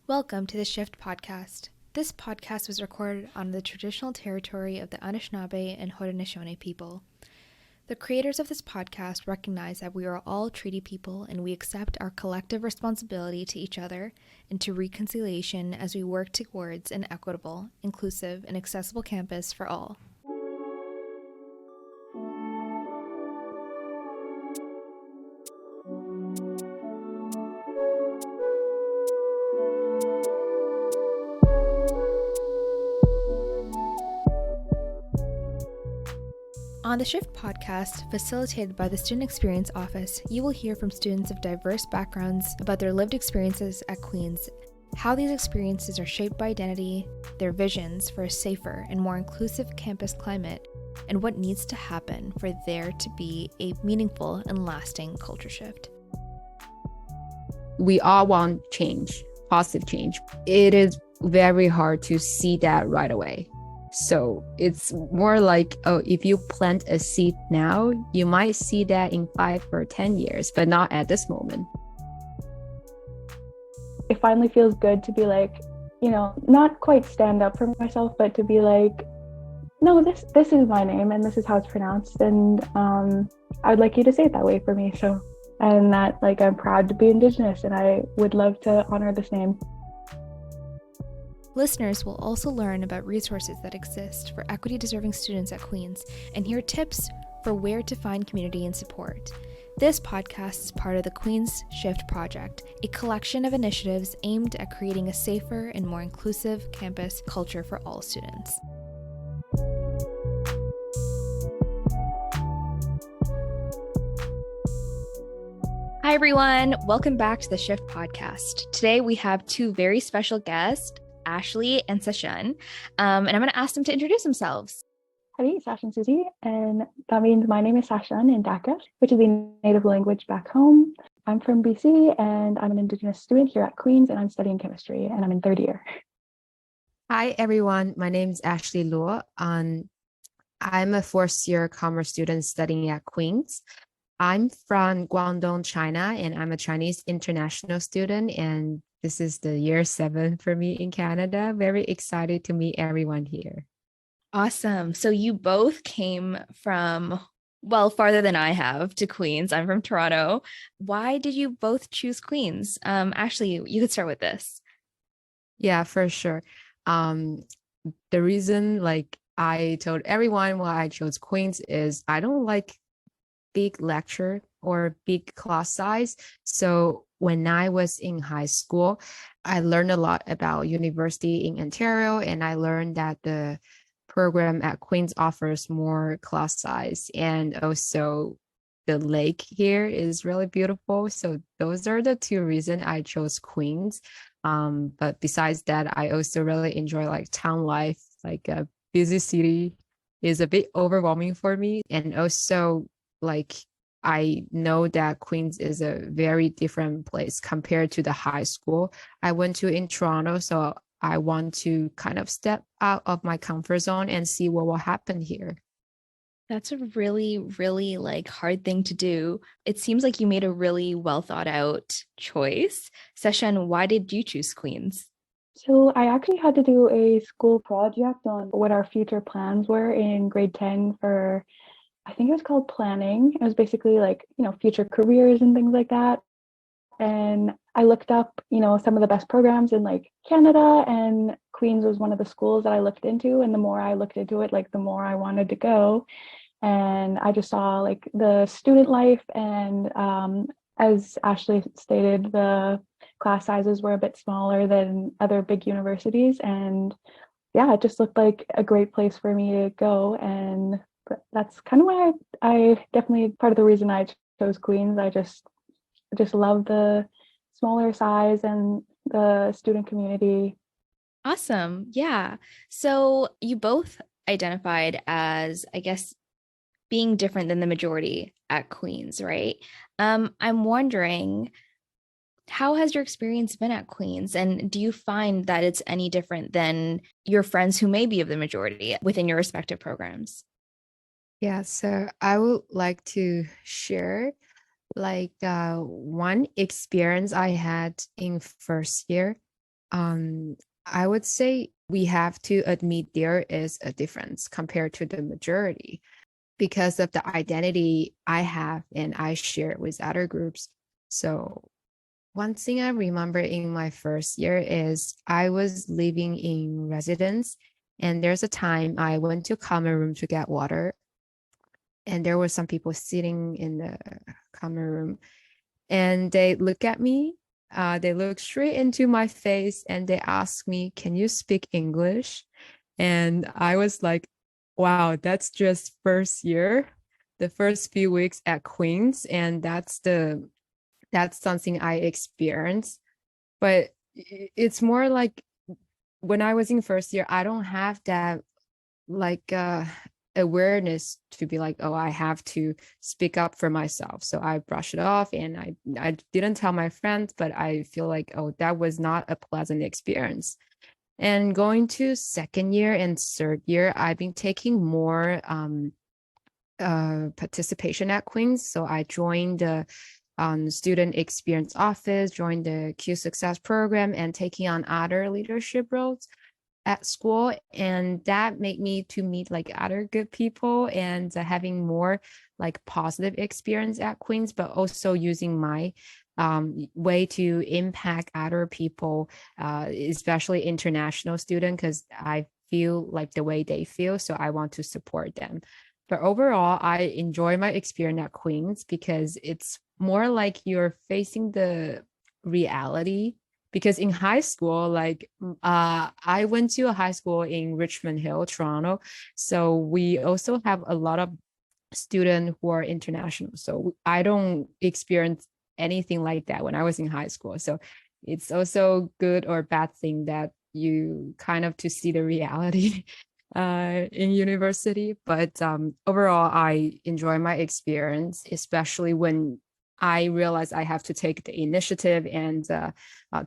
Welcome to the Shift podcast. This podcast was recorded on the traditional territory of the Anishinaabe and Haudenosaunee people. The creators of this podcast recognize that we are all treaty people and we accept our collective responsibility to each other and to reconciliation as we work towards an equitable, inclusive, and accessible campus for all. On the Shift podcast, facilitated by the Student Experience Office, you will hear from students of diverse backgrounds about their lived experiences at Queen's, how these experiences are shaped by identity, their visions for a safer and more inclusive campus climate, and what needs to happen for there to be a meaningful and lasting culture shift. We all want change, positive change. It is very hard to see that right away. So it's more like, if you plant a seed now, you might see that in 5 or 10 years, but not at this moment. It finally feels good to be like, not quite stand up for myself, but to be like, no, this is my name and this is how it's pronounced. And I would like you to say it that way for me. So, and that I'm proud to be Indigenous and I would love to honor this name. Listeners will also learn about resources that exist for equity-deserving students at Queen's and hear tips for where to find community and support. This podcast is part of the Queen's Shift Project, a collection of initiatives aimed at creating a safer and more inclusive campus culture for all students. Hi, everyone. Welcome back to the Shift Podcast. Today, we have two very special guests, Ashley and Sashun, and I'm going to ask them to introduce themselves. Howdy, Sashun Susie, and that means my name is Sashun in Daka, which is the native language back home. I'm from BC, and I'm an Indigenous student here at Queen's, and I'm studying chemistry, and I'm in third year. Hi, everyone. My name is Ashley Luo. I'm a fourth-year commerce student studying at Queen's. I'm from Guangdong, China, and I'm a Chinese international student, and this is the year 7 for me in Canada. Very excited to meet everyone here. Awesome. So you both came from, farther than I have to Queen's. I'm from Toronto. Why did you both choose Queen's? Ashley, you could start with this. Yeah, for sure. The reason I told everyone why I chose Queen's is I don't like big lecture or big class size. So when I was in high school, I learned a lot about university in Ontario, and I learned that the program at Queen's offers more class size, and also the lake here is really beautiful. So those are the two reasons I chose Queen's. But besides that, I also really enjoy town life. A busy city is a bit overwhelming for me, and also I know that Queen's is a very different place compared to the high school I went to in Toronto. So I want to kind of step out of my comfort zone and see what will happen here. That's a really, really hard thing to do. It seems like you made a really well thought out choice. Session, why did you choose Queen's? So I actually had to do a school project on what our future plans were in grade 10 for, I think it was called planning. It was basically future careers and things like that. And I looked up, some of the best programs in Canada, and Queen's was one of the schools that I looked into. And the more I looked into it, the more I wanted to go. And I just saw the student life, and as Ashley stated, the class sizes were a bit smaller than other big universities. And yeah, it just looked like a great place for me to go. And that's kind of why I definitely part of the reason I chose Queen's. I just love the smaller size and the student community. Awesome. Yeah. So you both identified as, I guess, being different than the majority at Queen's, right? I'm wondering, how has your experience been at Queen's? And do you find that it's any different than your friends who may be of the majority within your respective programs? Yeah, so I would like to share one experience I had in first year. I would say we have to admit there is a difference compared to the majority because of the identity I have and I share with other groups. So one thing I remember in my first year is I was living in residence, and there's a time I went to common room to get water, and there were some people sitting in the common room, and they look at me. They look straight into my face and they ask me, "Can you speak English?" And I was like, "Wow, that's just first year, the first few weeks at Queens, and that's something I experienced." But it's more like when I was in first year, I don't have that like awareness to be like, oh, I have to speak up for myself. So I brush it off and I didn't tell my friends, but I feel like, oh, that was not a pleasant experience. And going to second year and third year, I've been taking more participation at Queens. So I joined the student experience office, joined the Q Success program, and taking on other leadership roles at school, and that made me to meet like other good people and having more like positive experience at Queens, but also using my way to impact other people, especially international students, because I feel like the way they feel, so I want to support them. But overall, I enjoy my experience at Queens because it's more like you're facing the reality, because in high school, like I went to a high school in Richmond Hill, Toronto, so we also have a lot of students who are international, so I don't experience anything like that when I was in high school. So it's also good or bad thing that you kind of to see the reality in university. But overall, I enjoy my experience, especially when I realized I have to take the initiative and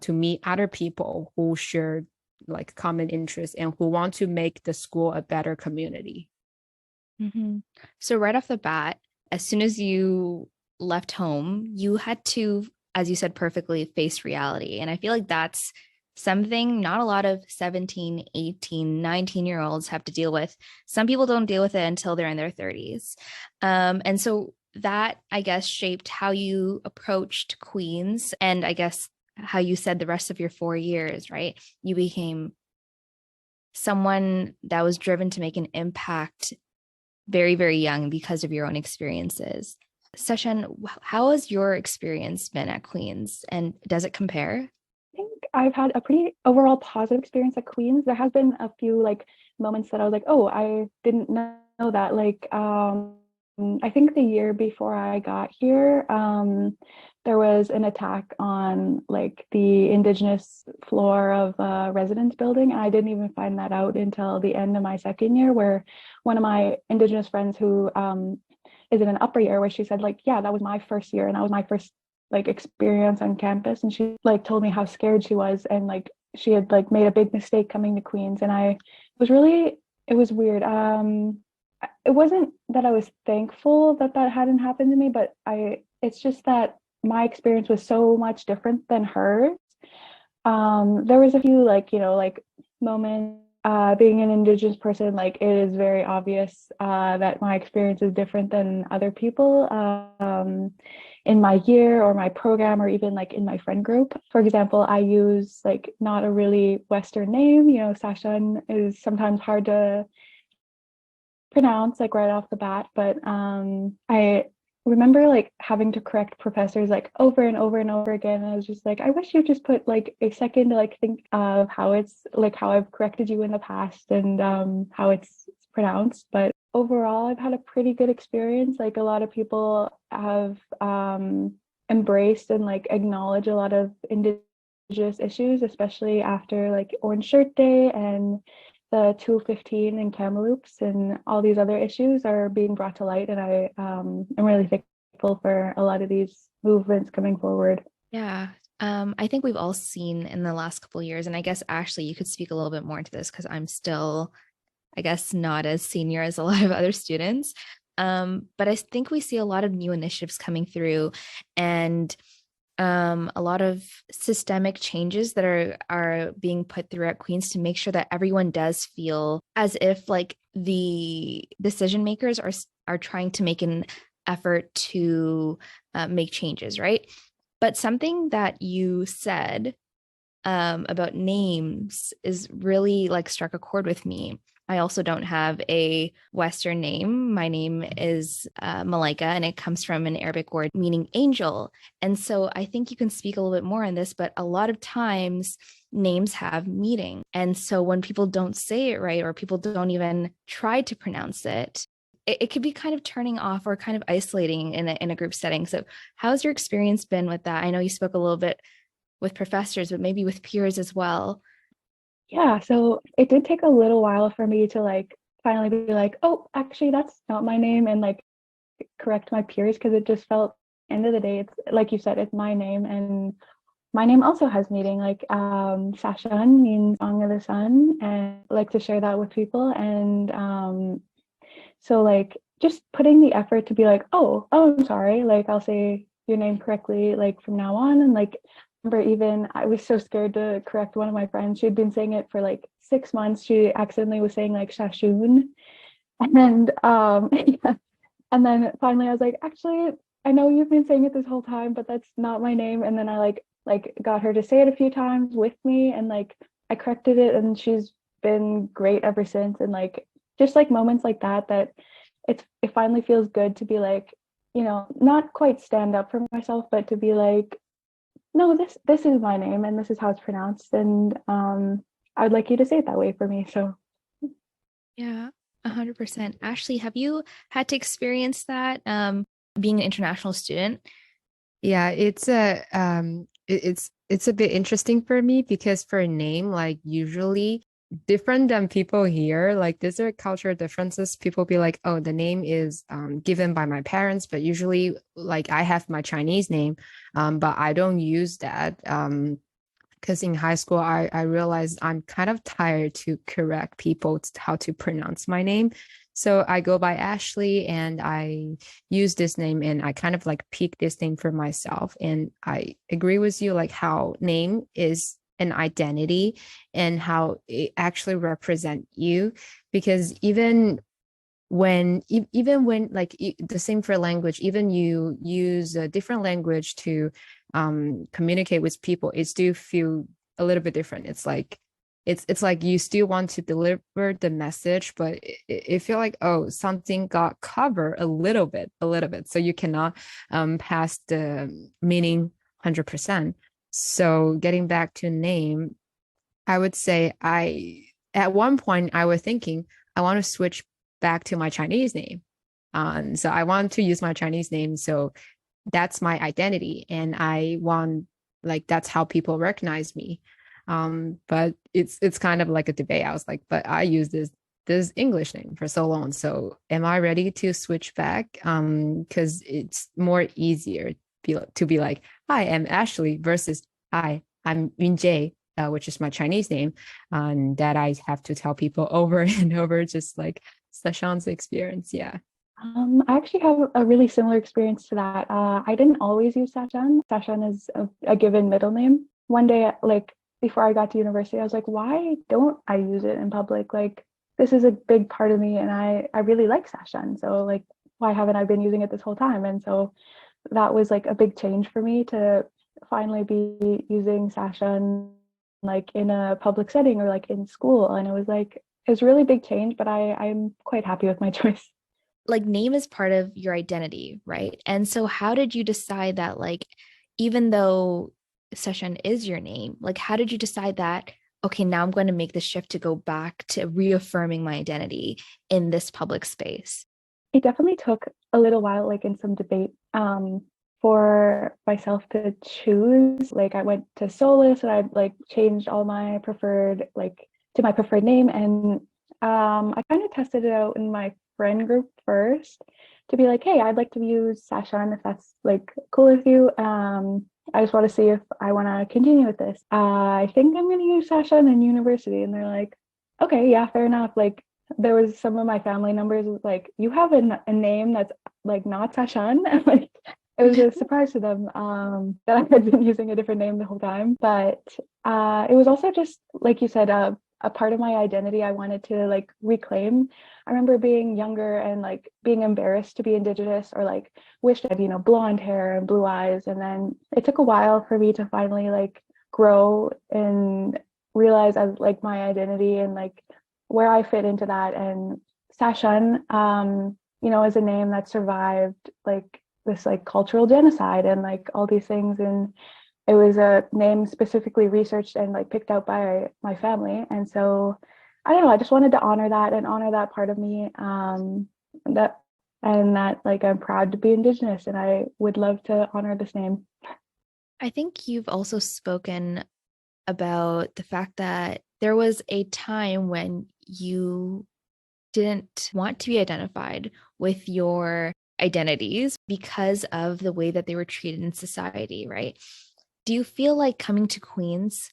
to meet other people who share like common interests and who want to make the school a better community. Mm-hmm. So right off the bat, as soon as you left home, you had to, as you said perfectly, face reality. And I feel like that's something not a lot of 17, 18, 19-year-olds have to deal with. Some people don't deal with it until they're in their 30s. And so that, I guess, shaped how you approached Queens, and I guess how you said the rest of your 4 years, right? You became someone that was driven to make an impact very, very young because of your own experiences. Session, how has your experience been at Queens, and does it compare? I think I've had a pretty overall positive experience at Queens. There has been a few like moments that I was like, oh, I didn't know that. Like, I think the year before I got here, there was an attack on like the Indigenous floor of a residence building. And I didn't even find that out until the end of my second year, where one of my Indigenous friends who is in an upper year, where she said like, yeah, that was my first year and that was my first like experience on campus, and she like told me how scared she was, and like she had like made a big mistake coming to Queens. And I was really, it was weird. It wasn't that I was thankful that that hadn't happened to me, but it's just that my experience was so much different than hers. There was a few like, you know, like moments, being an Indigenous person, like it is very obvious that my experience is different than other people in my year or my program or even like in my friend group. For example, I use like not a really Western name, you know, Sashun is sometimes hard to pronounce like right off the bat, but I remember like having to correct professors like over and over and over again. And I was just like, I wish you just put like a second to like think of how it's like how I've corrected you in the past and how it's pronounced. But overall, I've had a pretty good experience. Like a lot of people have embraced and like acknowledged a lot of Indigenous issues, especially after like Orange Shirt Day and the 215 and Kamloops and all these other issues are being brought to light. And I am really thankful for a lot of these movements coming forward. Yeah. I think we've all seen in the last couple of years, and I guess Ashley, you could speak a little bit more into this because I'm still, I guess, not as senior as a lot of other students. But I think we see a lot of new initiatives coming through, and a lot of systemic changes that are being put through at Queen's to make sure that everyone does feel as if like the decision makers are trying to make an effort to make changes, right? But something that you said about names is really like struck a chord with me. I also don't have a Western name. My name is Malaika, and it comes from an Arabic word meaning angel. And so I think you can speak a little bit more on this, but a lot of times names have meaning. And so when people don't say it right, or people don't even try to pronounce it, it could be kind of turning off or kind of isolating in a group setting. So how's your experience been with that? I know you spoke a little bit with professors, but maybe with peers as well. Yeah, so it did take a little while for me to like finally be like, oh, actually, that's not my name, and like correct my peers, because it just felt, end of the day, it's like you said, it's my name, and my name also has meaning. Like Sashun means song of the sun, and I like to share that with people. And so like just putting the effort to be like, oh, I'm sorry, like I'll say your name correctly like from now on. And like remember, even I was so scared to correct one of my friends. She'd been saying it for like 6 months. She accidentally was saying like Shashun. And yeah. And then finally I was like, actually, I know you've been saying it this whole time, but that's not my name. And then I like got her to say it a few times with me, and like I corrected it, and she's been great ever since. And like just like moments like that, that it finally feels good to be like, not quite stand up for myself, but to be like, no, this is my name, and this is how it's pronounced, and I would like you to say it that way for me. So Yeah, 100%. Ashley, have you had to experience that being an international student? Yeah, it's a bit interesting for me because for a name, like usually different than people here, like these are cultural differences. People be like, oh, the name is given by my parents, but usually like I have my Chinese name, but I don't use that. Because in high school, I realized I'm kind of tired to correct people how to pronounce my name. So I go by Ashley and I use this name and I kind of like pick this name for myself. And I agree with you, like how name is an identity and how it actually represent you. Because even when like the same for language, even you use a different language to communicate with people, it still feel a little bit different. It's like you still want to deliver the message, but it feel like, oh, something got covered a little bit, so you cannot pass the meaning 100%. So getting back to name, I would say I at one point I was thinking I want to switch back to my Chinese name. So I want to use my Chinese name. So that's my identity. And I want like that's how people recognize me. But it's kind of like a debate. I was like, but I use this English name for so long. So am I ready to switch back? Because it's more easier to be like, hi, I'm Ashley versus hi, I'm Yunjie, which is my Chinese name, and that I have to tell people over and over, just like Sashon's experience. Yeah. I actually have a really similar experience to that. I didn't always use Sashun. Sashun is a given middle name. One day, like before I got to university, I was like, why don't I use it in public? Like this is a big part of me, and I really like Sashun. So like, why haven't I been using it this whole time? And so that was like a big change for me to finally be using Sashun like in a public setting or like in school. And it was a really big change, but I'm quite happy with my choice. Like name is part of your identity, right? And so how did you decide that like even though Session is your name, like how did you decide that okay, now I'm going to make the shift to go back to reaffirming my identity in this public space? It definitely took a little while, like in some debate, for myself to choose. Like I went to Solus and I like changed all my preferred like to my preferred name, and I kind of tested it out in my friend group first to be like, hey, I'd like to use Sashon if that's like cool with you. I just want to see if I want to continue with this. I think I'm going to use Sashon in university, and they're like, okay, yeah, fair enough. Like there was some of my family members was like, you have a name that's like not Sashan. Like it was a surprise to them that I had been using a different name the whole time. But it was also just, like you said, a part of my identity I wanted to like reclaim. I remember being younger and like being embarrassed to be Indigenous, or like wished I had, blonde hair and blue eyes. And then it took a while for me to finally like grow and realize as like my identity and like where I fit into that. And Sashun, is a name that survived like this like cultural genocide and like all these things. And it was a name specifically researched and like picked out by my family. And so I don't know, I just wanted to honor that and honor that part of me. That and that like I'm proud to be Indigenous, and I would love to honor this name. I think you've also spoken about the fact that there was a time when you didn't want to be identified with your identities because of the way that they were treated in society, right? Do you feel like coming to Queens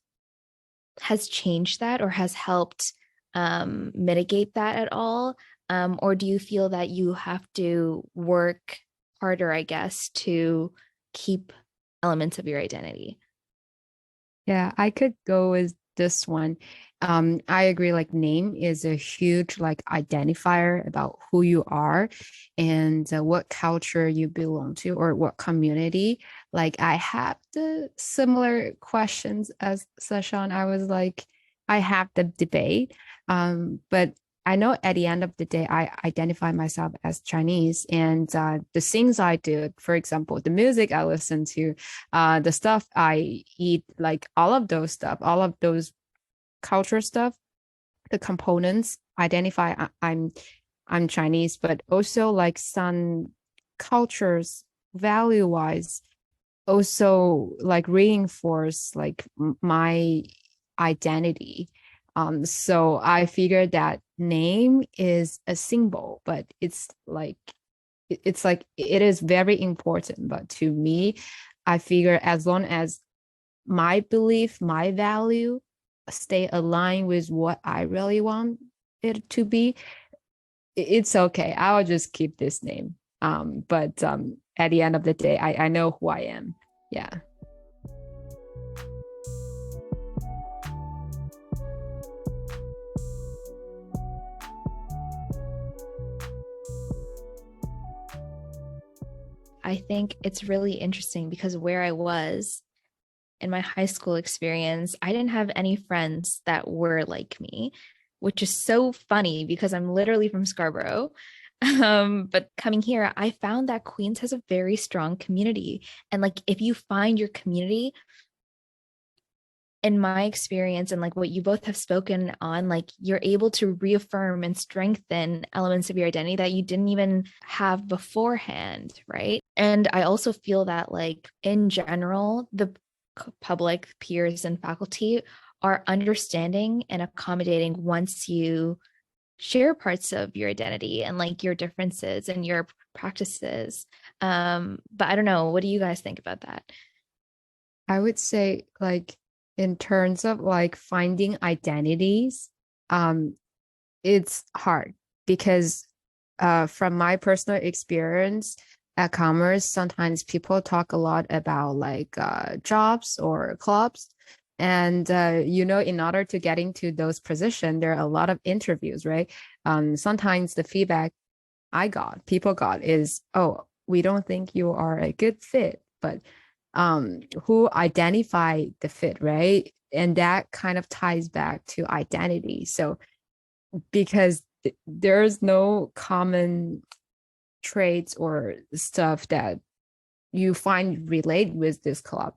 has changed that or has helped mitigate that at all? Or do you feel that you have to work harder, I guess, to keep elements of your identity? Yeah, I could go with this one. I agree, like name is a huge like identifier about who you are and what culture you belong to or what community. Like I have the similar questions as Sashan. I was like, I have the debate. But I know at the end of the day, I identify myself as Chinese, and the things I do, for example, the music I listen to, the stuff I eat, like all of those stuff, all of those culture stuff, the components identify I'm Chinese, but also like some cultures value wise also like reinforce like my identity. So I figured that name is a symbol, but it's like it is very important. But to me, I figure as long as my belief, my value stay aligned with what I really want it to be, it's okay. I'll just keep this name. But at the end of the day, I know who I am. Yeah. I think it's really interesting because where I was in my high school experience, I didn't have any friends that were like me, which is so funny because I'm literally from Scarborough. But coming here, I found that Queens has a very strong community. And like, if you find your community, in my experience and like what you both have spoken on, like you're able to reaffirm and strengthen elements of your identity that you didn't even have beforehand, right? And I also feel that like in general, the public, peers, and faculty are understanding and accommodating once you share parts of your identity and like your differences and your practices. But I don't know, what do you guys think about that? I would say like in terms of like finding identities, um, it's hard because from my personal experience at Commerce, sometimes people talk a lot about like jobs or clubs. And in order to get into those positions, there are a lot of interviews, right? Sometimes the feedback people got is, oh, we don't think you are a good fit, but who identify the fit, right? And that kind of ties back to identity. So because there's no common traits or stuff that you find relate with this club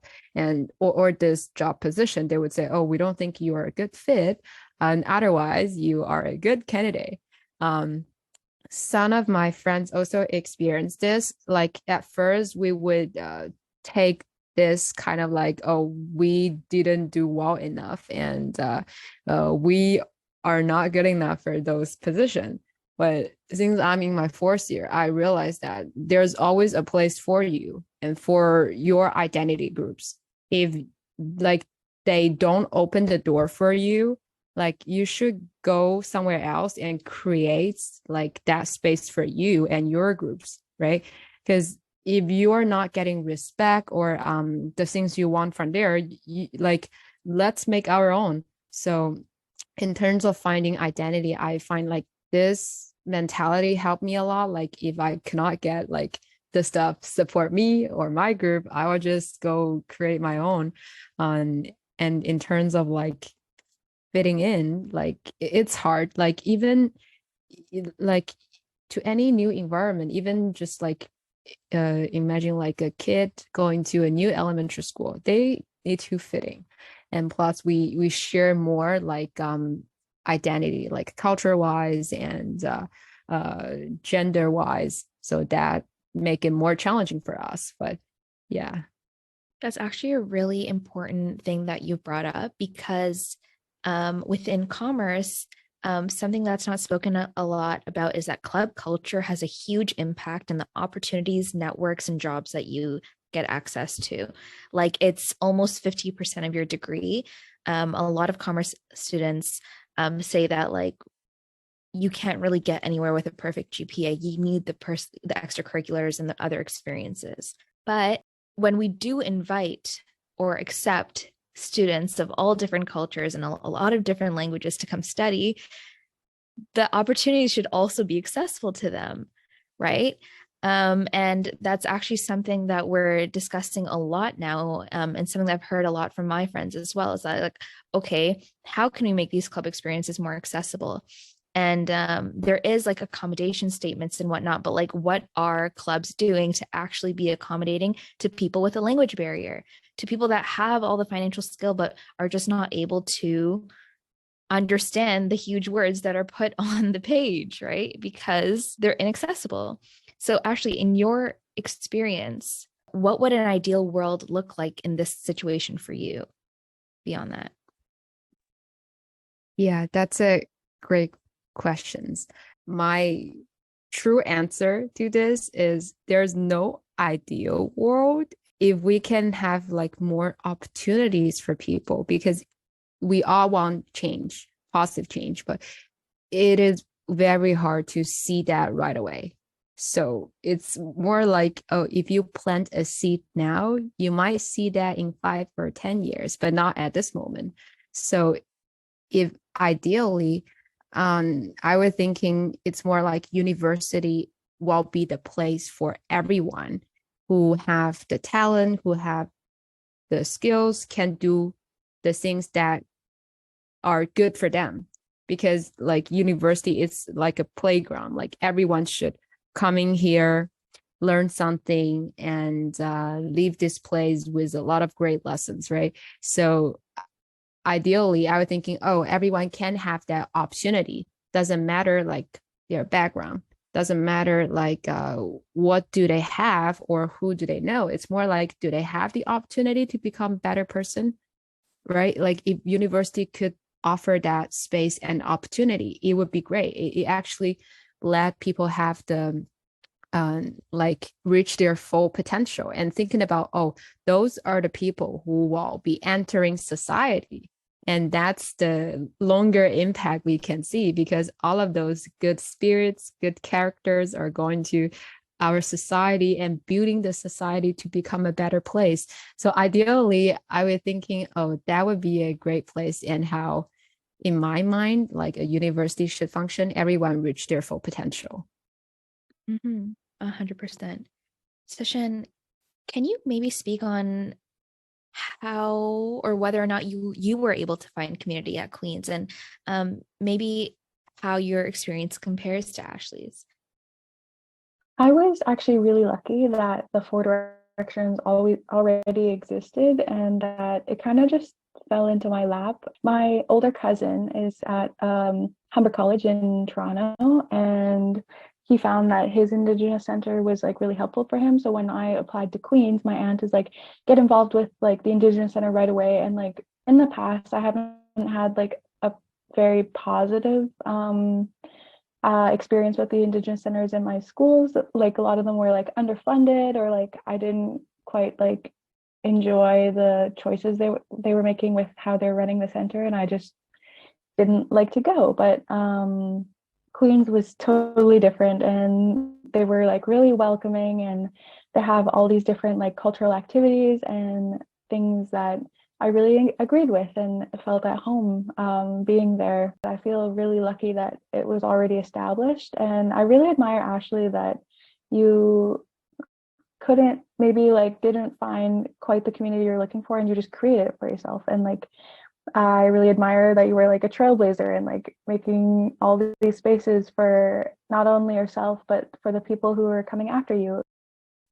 or this job position, they would say, oh, we don't think you are a good fit, and otherwise you are a good candidate. Some of my friends also experienced this. Like at first we would take this kind of like, oh, we didn't do well enough, and we are not good enough for those positions. But since I'm in my fourth year, I realized that there's always a place for you and for your identity groups. If like they don't open the door for you, like you should go somewhere else and create like that space for you and your groups, right? Because if you are not getting respect or the things you want from there, like let's make our own. So in terms of finding identity, I find like this mentality helped me a lot. Like if I cannot get like the stuff support me or my group, I will just go create my own. And in terms of like fitting in, like it's hard. Like even like to any new environment, even just like imagine like a kid going to a new elementary school, they need to fit in. And plus we share more like identity, like culture wise and gender wise, so that make it more challenging for us. But yeah. That's actually a really important thing that you brought up because within commerce, something that's not spoken a lot about is that club culture has a huge impact on the opportunities, networks, and jobs that you get access to. Like it's almost 50% of your degree. A lot of commerce students say that like you can't really get anywhere with a perfect GPA. You need the extracurriculars and the other experiences. But when we do invite or accept students of all different cultures and a lot of different languages to come study, the opportunities should also be accessible to them, right? And that's actually something that we're discussing a lot now, and something that I've heard a lot from my friends as well, is that like, okay, how can we make these club experiences more accessible? And there is like accommodation statements and whatnot, but like what are clubs doing to actually be accommodating to people with a language barrier, to people that have all the financial skill but are just not able to understand the huge words that are put on the page, right? Because they're inaccessible. So actually, in your experience, what would an ideal world look like in this situation for you beyond that? Yeah, that's a great questions. My true answer to this is there's no ideal world. If we can have like more opportunities for people, because we all want change, positive change, but it is very hard to see that right away. So it's more like, oh, if you plant a seed now, you might see that in 5 or 10 years, but not at this moment. So if ideally, I was thinking it's more like university will be the place for everyone who have the talent, who have the skills, can do the things that are good for them. Because like university is like a playground, like everyone should come in here, learn something, and leave this place with a lot of great lessons, right? So ideally, I was thinking, oh, everyone can have that opportunity. Doesn't matter like their background, doesn't matter like what do they have or who do they know. It's more like, do they have the opportunity to become a better person, right? Like if university could offer that space and opportunity, it would be great. It actually let people have the like reach their full potential, and thinking about, oh, those are the people who will be entering society, and that's the longer impact we can see, because all of those good spirits, good characters are going to our society and building the society to become a better place. So ideally, I was thinking, oh, that would be a great place, and how in my mind, like a university should function, everyone reach their full potential. 100%. Sashin, can you maybe speak on how or whether or not you were able to find community at Queen's, and maybe how your experience compares to Ashley's? I was actually really lucky that the four directions always already existed and that it kind of just fell into my lap. My older cousin is at Humber College in Toronto, and he found that his Indigenous center was like really helpful for him. So when I applied to Queen's, my aunt is like, get involved with like the Indigenous center right away. And like in the past, I haven't had like a very positive experience with the Indigenous centers in my schools. Like a lot of them were like underfunded, or like I didn't quite like enjoy the choices they were making with how they're running the center, and I just didn't like to go. But Queens was totally different, and they were like really welcoming, and they have all these different like cultural activities and things that I really agreed with and felt at home being there. I feel really lucky that it was already established. And I really admire, Ashley, that you couldn't maybe like didn't find quite the community you're looking for and you just created it for yourself. And like I really admire that you were like a trailblazer and like making all these spaces for not only yourself but for the people who are coming after you.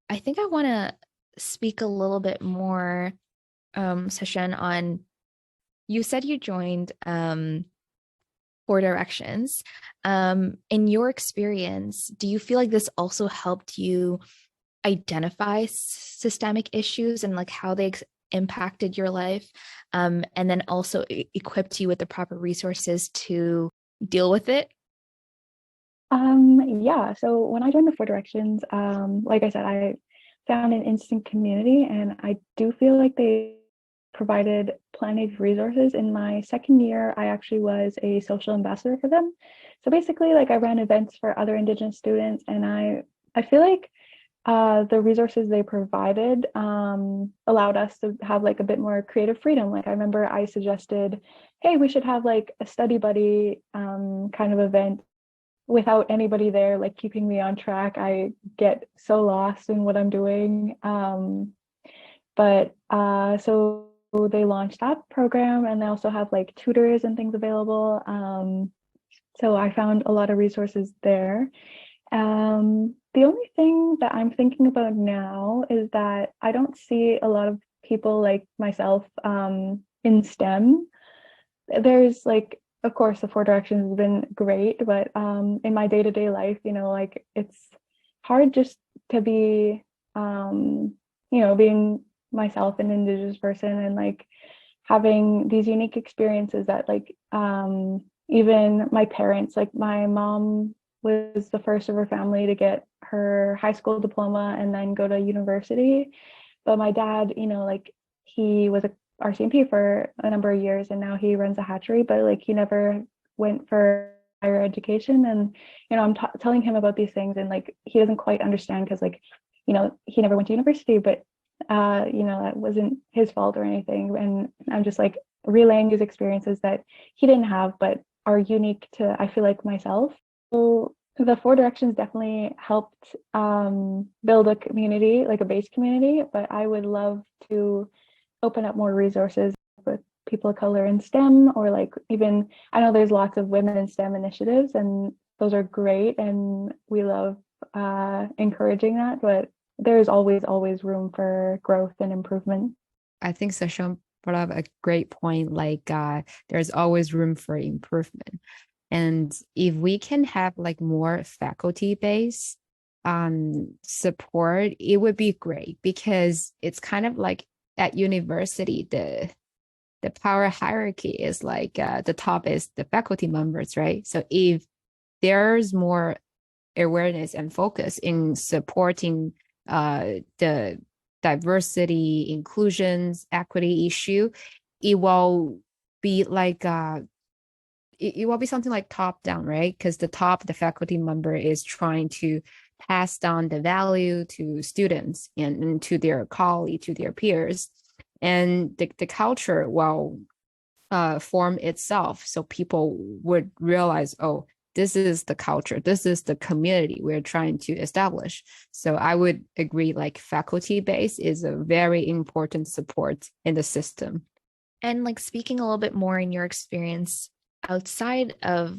I think I want to speak a little bit more, Sashun, on you said you joined Four Directions. In your experience, do you feel like this also helped you identify systemic issues and like how they impacted your life, and then also equipped you with the proper resources to deal with it? Yeah, so when I joined the Four Directions, like I said, I found an instant community, and I do feel like they provided plenty of resources. In my second year, I actually was a social ambassador for them. So basically, like I ran events for other Indigenous students, and I feel like the resources they provided allowed us to have like a bit more creative freedom. Like I remember I suggested, hey, we should have like a study buddy kind of event without anybody there like keeping me on track. I get so lost in what I'm doing. But so they launched that program, and they also have like tutors and things available. So I found a lot of resources there. The only thing that I'm thinking about now is that I don't see a lot of people like myself in STEM. There's like, of course, the Four Directions has been great, but in my day-to-day life, you know, like it's hard just to be, you know, being myself, an Indigenous person, and like having these unique experiences that like even my parents, like my mom was the first of her family to get her high school diploma and then go to university. But my dad, you know, like he was a RCMP for a number of years, and now he runs a hatchery, but like he never went for higher education. And you know, I'm telling him about these things, and like he doesn't quite understand because like, you know, he never went to university, but you know, that wasn't his fault or anything. And I'm just like relaying these experiences that he didn't have but are unique to, I feel like, myself. So the Four Directions definitely helped build a community, like a base community, but I would love to open up more resources with people of color in STEM, or like even, I know there's lots of women in STEM initiatives, and those are great, and we love encouraging that, but there's always room for growth and improvement. I think Sashon brought up a great point. Like, there's always room for improvement. And if we can have like more faculty based support, it would be great, because it's kind of like at university, the power hierarchy is like the top is the faculty members, right? So if there's more awareness and focus in supporting the diversity, inclusions, equity issue, it will be like it will be something like top down, right? Because the faculty member is trying to pass down the value to students and to their colleagues, to their peers. And the culture will form itself. So people would realize, oh, this is the culture, this is the community we're trying to establish. So I would agree, like faculty base is a very important support in the system. And like speaking a little bit more in your experience outside of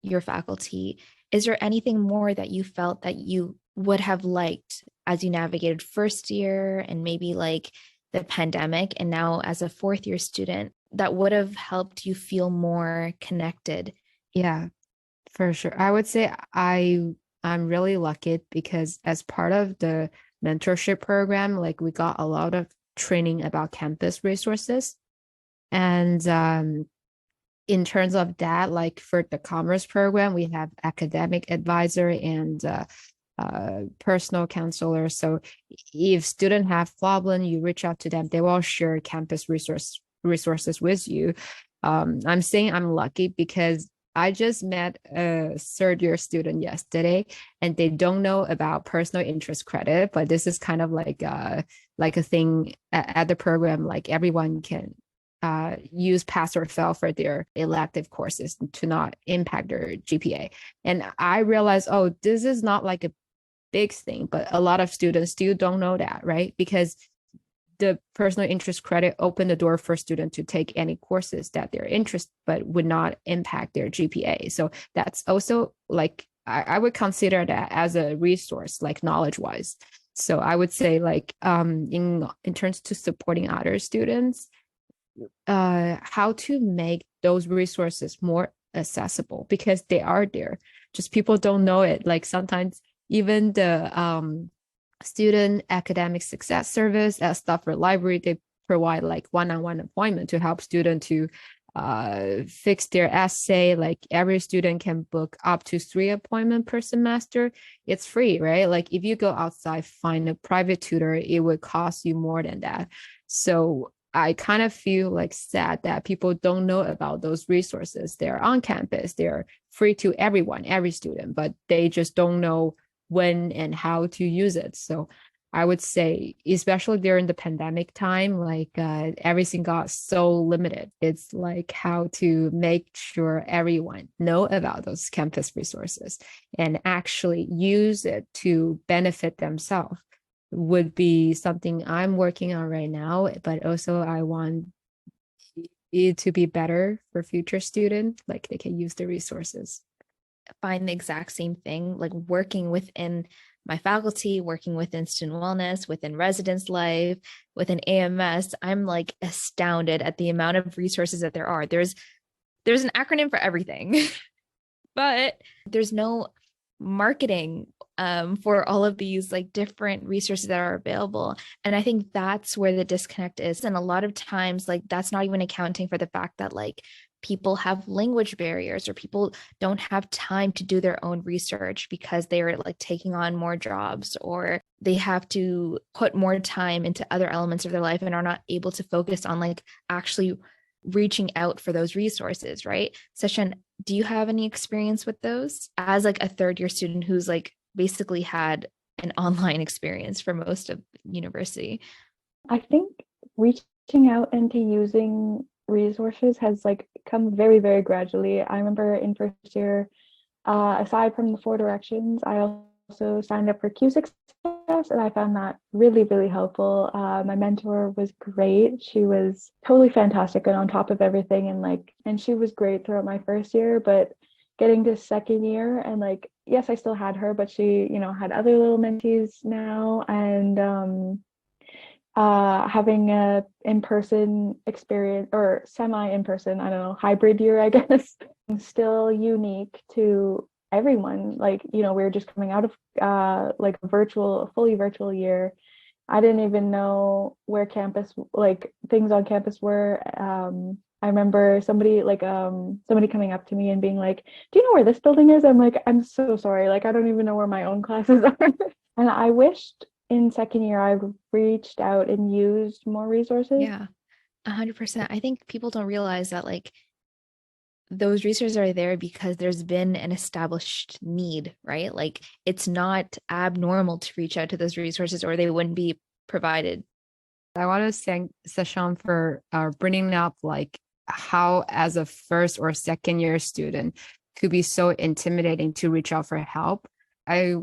your faculty, is there anything more that you felt that you would have liked as you navigated first year and maybe like the pandemic, and now as a fourth year student, that would have helped you feel more connected? Yeah, for sure. I would say I'm really lucky, because as part of the mentorship program, like we got a lot of training about campus resources. And in terms of that, like for the commerce program, we have academic advisor and personal counselor. So if students have problem, you reach out to them. They will share campus resources with you. I'm saying I'm lucky because I just met a third year student yesterday, and they don't know about personal interest credit, but this is kind of like a thing at the program, like everyone can use pass or fail for their elective courses to not impact their GPA. And I realized, oh, this is not like a big thing, but a lot of students still don't know that, right? Because the personal interest credit opened the door for students to take any courses that they're interested, but would not impact their GPA. So that's also like, I would consider that as a resource, like knowledge wise. So I would say like in terms to supporting other students, how to make those resources more accessible because they are there. Just people don't know it. Like sometimes even the student academic success service at Stafford Library, they provide like one-on-one appointment to help student to fix their essay. Like every student can book up to 3 appointments per semester. It's free, right? Like if you go outside, find a private tutor, it would cost you more than that. So I kind of feel like sad that people don't know about those resources. They're on campus, they're free to everyone, every student, but they just don't know when and how to use it. So I would say, especially during the pandemic time, like everything got so limited. It's like how to make sure everyone know about those campus resources and actually use it to benefit themselves would be something I'm working on right now, but also I want it to be better for future students, like they can use the resources. Find the exact same thing, like working within my faculty, working within student wellness, within residence life, within AMS. I'm like astounded at the amount of resources that there are. There's an acronym for everything, but there's no marketing for all of these like different resources that are available. And I think that's where the disconnect is. And a lot of times, like that's not even accounting for the fact that like people have language barriers or people don't have time to do their own research because they are like taking on more jobs or they have to put more time into other elements of their life and are not able to focus on like actually reaching out for those resources, right? Sashun, do you have any experience with those as like a third year student who's like basically had an online experience for most of university? I think reaching out into using resources has like come very, very gradually. I remember in first year, aside from the 4 directions, I also signed up for Q Success, and I found that really, really helpful. My mentor was great. She was totally fantastic and on top of everything, and she was great throughout my first year. But getting to second year, and like, yes, I still had her, but she, had other little mentees now, and having a in-person experience or semi-in-person, I don't know, hybrid year, I guess, still unique to everyone. Like, we were just coming out of like a fully virtual year. I didn't even know where campus, like things on campus were. I remember somebody coming up to me and being like, "Do you know where this building is?" I'm like, "I'm so sorry. Like, I don't even know where my own classes are." And I wished in second year I've reached out and used more resources. Yeah, 100%. I think people don't realize that like those resources are there because there's been an established need, right? Like it's not abnormal to reach out to those resources or they wouldn't be provided. I want to thank Sashon for bringing up like how as a first or second year student could be so intimidating to reach out for help. I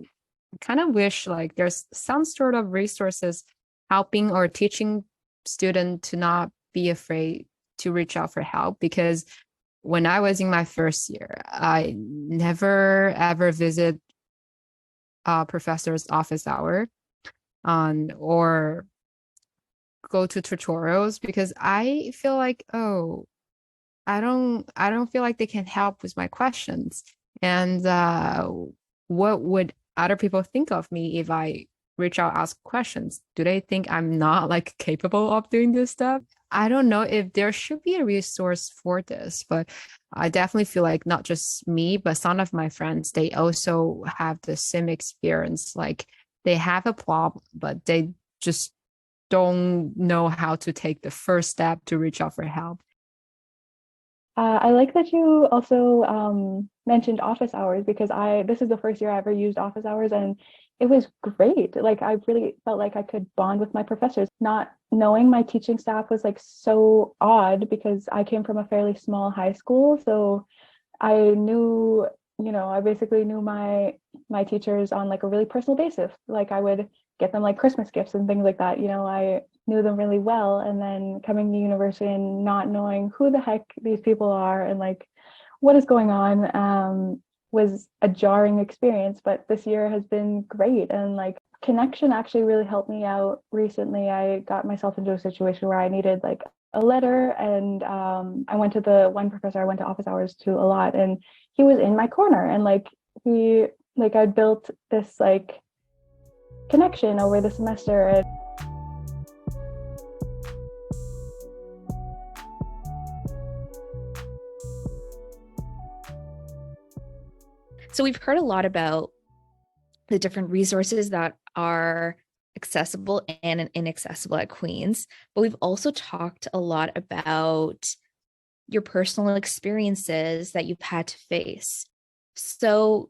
kind of wish like there's some sort of resources helping or teaching students to not be afraid to reach out for help, because when I was in my first year, I never ever visit a professor's office hour or go to tutorials because I feel like, oh, I don't feel like they can help with my questions. And what would other people think of me if I reach out, ask questions? Do they think I'm not like capable of doing this stuff? I don't know if there should be a resource for this, but I definitely feel like not just me, but some of my friends, they also have the same experience. Like they have a problem, but they just don't know how to take the first step to reach out for help. I like that you also mentioned office hours because this is the first year I ever used office hours and it was great. Like I really felt like I could bond with my professors. Not knowing my teaching staff was like so odd because I came from a fairly small high school. So I knew, I basically knew my teachers on like a really personal basis. Like I would get them like Christmas gifts and things like that. I knew them really well. And then coming to university and not knowing who the heck these people are and like what is going on was a jarring experience. But this year has been great. And like connection actually really helped me out recently. I got myself into a situation where I needed like a letter and I went to the one professor I went to office hours to a lot and he was in my corner and I built this like connection over the semester. And So we've heard a lot about the different resources that are accessible and inaccessible at Queen's, but we've also talked a lot about your personal experiences that you've had to face. So,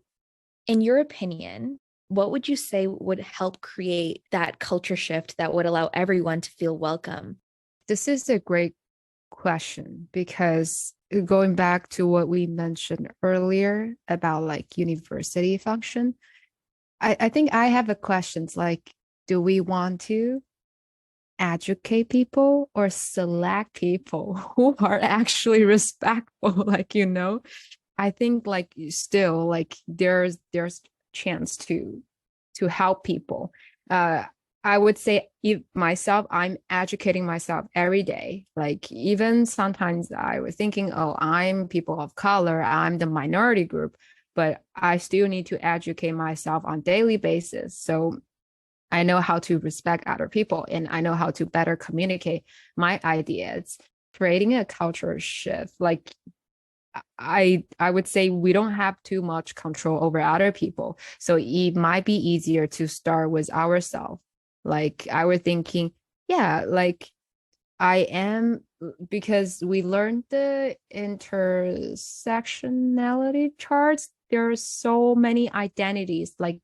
in your opinion, what would you say would help create that culture shift that would allow everyone to feel welcome? This is a great question because going back to what we mentioned earlier about like university function, I think I have a questions like, do we want to educate people or select people who are actually respectful? I think like still like there's chance to help people. I would say if myself, I'm educating myself every day. Like even sometimes I was thinking, oh, I'm people of color, I'm the minority group, but I still need to educate myself on daily basis. So I know how to respect other people and I know how to better communicate my ideas, creating a culture shift. Like I would say we don't have too much control over other people. So it might be easier to start with ourselves. Like I was thinking, yeah, like I am because we learned the intersectionality charts. There are so many identities. Like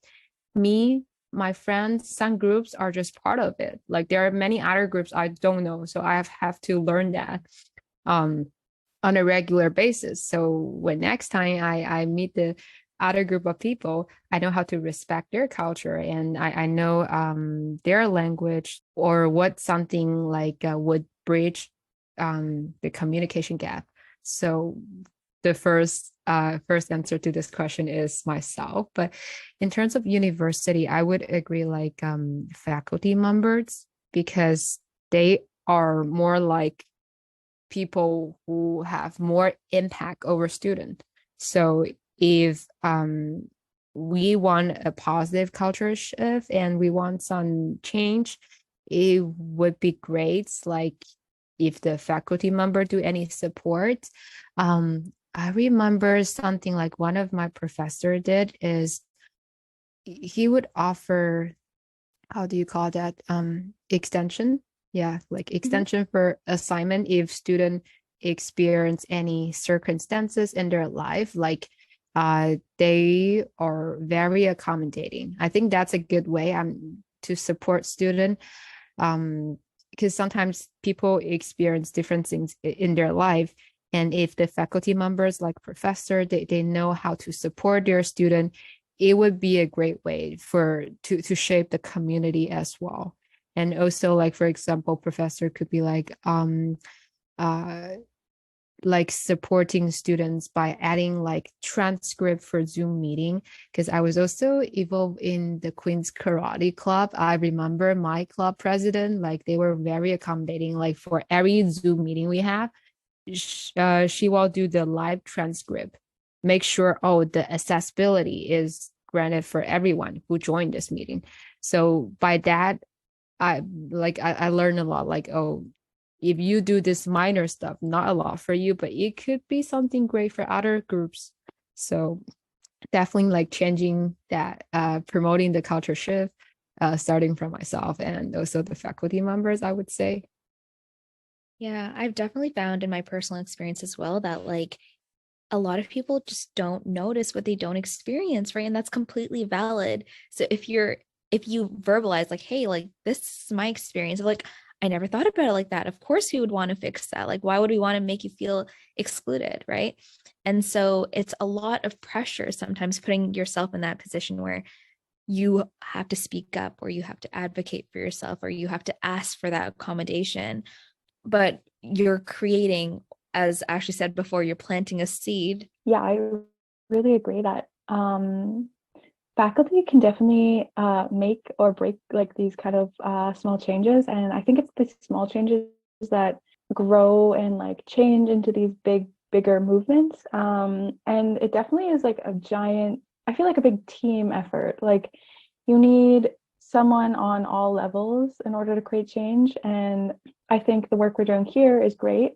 me, my friends, some groups are just part of it. Like there are many other groups I don't know. So I have to learn that. Um, on a regular basis. So when next time I meet the other group of people, I know how to respect their culture and I know their language or what something like would bridge the communication gap. So the first answer to this question is myself. But in terms of university, I would agree like faculty members because they are more like people who have more impact over student. So if we want a positive culture shift and we want some change, it would be great. Like if the faculty member do any support. I remember something like one of my professor did is he would offer, how do you call that, extension, yeah, like extension for assignment if student experience any circumstances in their life, like they are very accommodating. I think that's a good way to support student, because sometimes people experience different things in their life, and if the faculty members like professor they know how to support their student, it would be a great way to shape the community as well. And also like for example professor could be uh like supporting students by adding like transcript for Zoom meeting, because I was also involved in the Queen's Karate Club. I remember my club president, like they were very accommodating, like for every Zoom meeting we have, she will do the live transcript, make sure the accessibility is granted for everyone who joined this meeting. So by that, I learned a lot. Like, oh, if you do this minor stuff, not a lot for you, but it could be something great for other groups. So definitely like changing that, promoting the culture shift, starting from myself and also the faculty members, I would say. Yeah, I've definitely found in my personal experience as well that like a lot of people just don't notice what they don't experience, right? And that's completely valid. So if you verbalize like, hey, like this is my experience, like I never thought about it like that. Of course we would want to fix that. Like, why would we want to make you feel excluded, right? And so it's a lot of pressure sometimes putting yourself in that position where you have to speak up or you have to advocate for yourself or you have to ask for that accommodation, but you're creating, as Ashley said before, you're planting a seed. Yeah, I really agree that faculty can definitely make or break like these kind of small changes. And I think it's the small changes that grow and like change into these bigger movements. And it definitely is like a giant, I feel like a big team effort. Like you need someone on all levels in order to create change. And I think the work we're doing here is great.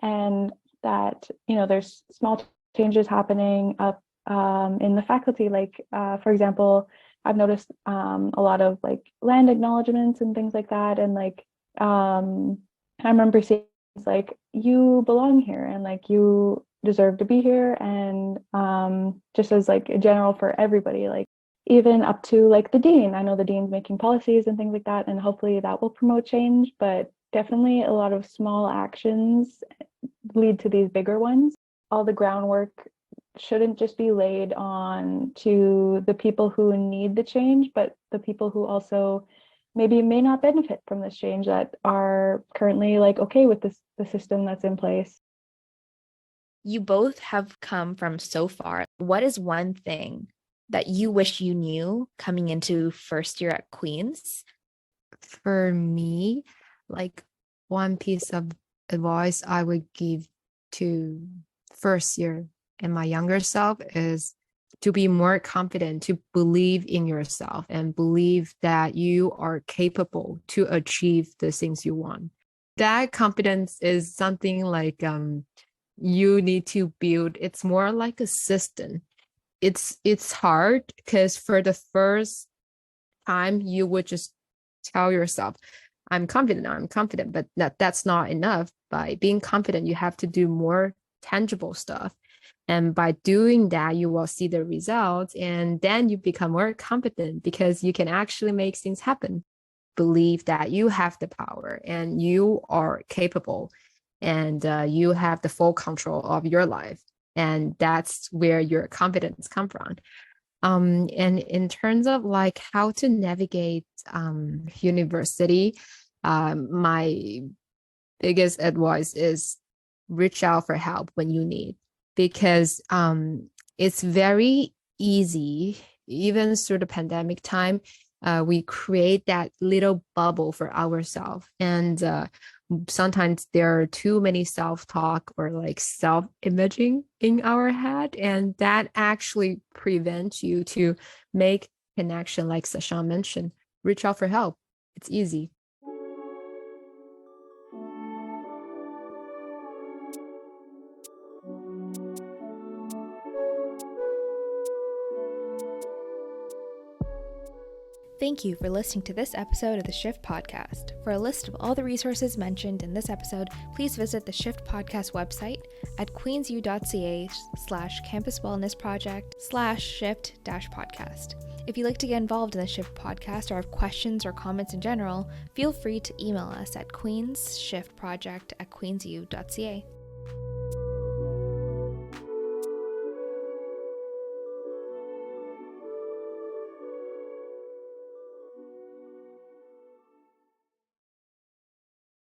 And that, there's small changes happening up in the faculty. Like, for example, I've noticed a lot of like land acknowledgements and things like that. And like, I remember seeing like, you belong here and like you deserve to be here. And just as like a general for everybody, like even up to like the dean. I know the dean's making policies and things like that, and hopefully that will promote change. But definitely a lot of small actions lead to these bigger ones. All the groundwork shouldn't just be laid on to the people who need the change, but the people who also maybe may not benefit from this change that are currently like okay with this the system that's in place. You both have come from so far. What is one thing that you wish you knew coming into first year at Queen's? For me, like one piece of advice I would give to first year and my younger self is to be more confident, to believe in yourself and believe that you are capable to achieve the things you want. That confidence is something like you need to build. It's more like a system. It's hard because for the first time you would just tell yourself, I'm confident, but that's not enough. By being confident, you have to do more tangible stuff. And by doing that, you will see the results. And then you become more confident because you can actually make things happen. Believe that you have the power and you are capable and you have the full control of your life. And that's where your confidence come from. And in terms of like how to navigate university, my biggest advice is reach out for help when you need, because it's very easy, even through the pandemic time, we create that little bubble for ourselves. And sometimes there are too many self-talk or like self-imaging in our head, and that actually prevents you to make connection. Like Sashun mentioned, reach out for help. It's easy. Thank you for listening to this episode of the Shift Podcast. For a list of all the resources mentioned in this episode, please visit the Shift Podcast website at queensu.ca/campus wellness project/shift-podcast. If you'd like to get involved in the Shift Podcast or have questions or comments in general, feel free to email us at queensshiftproject@queensu.ca.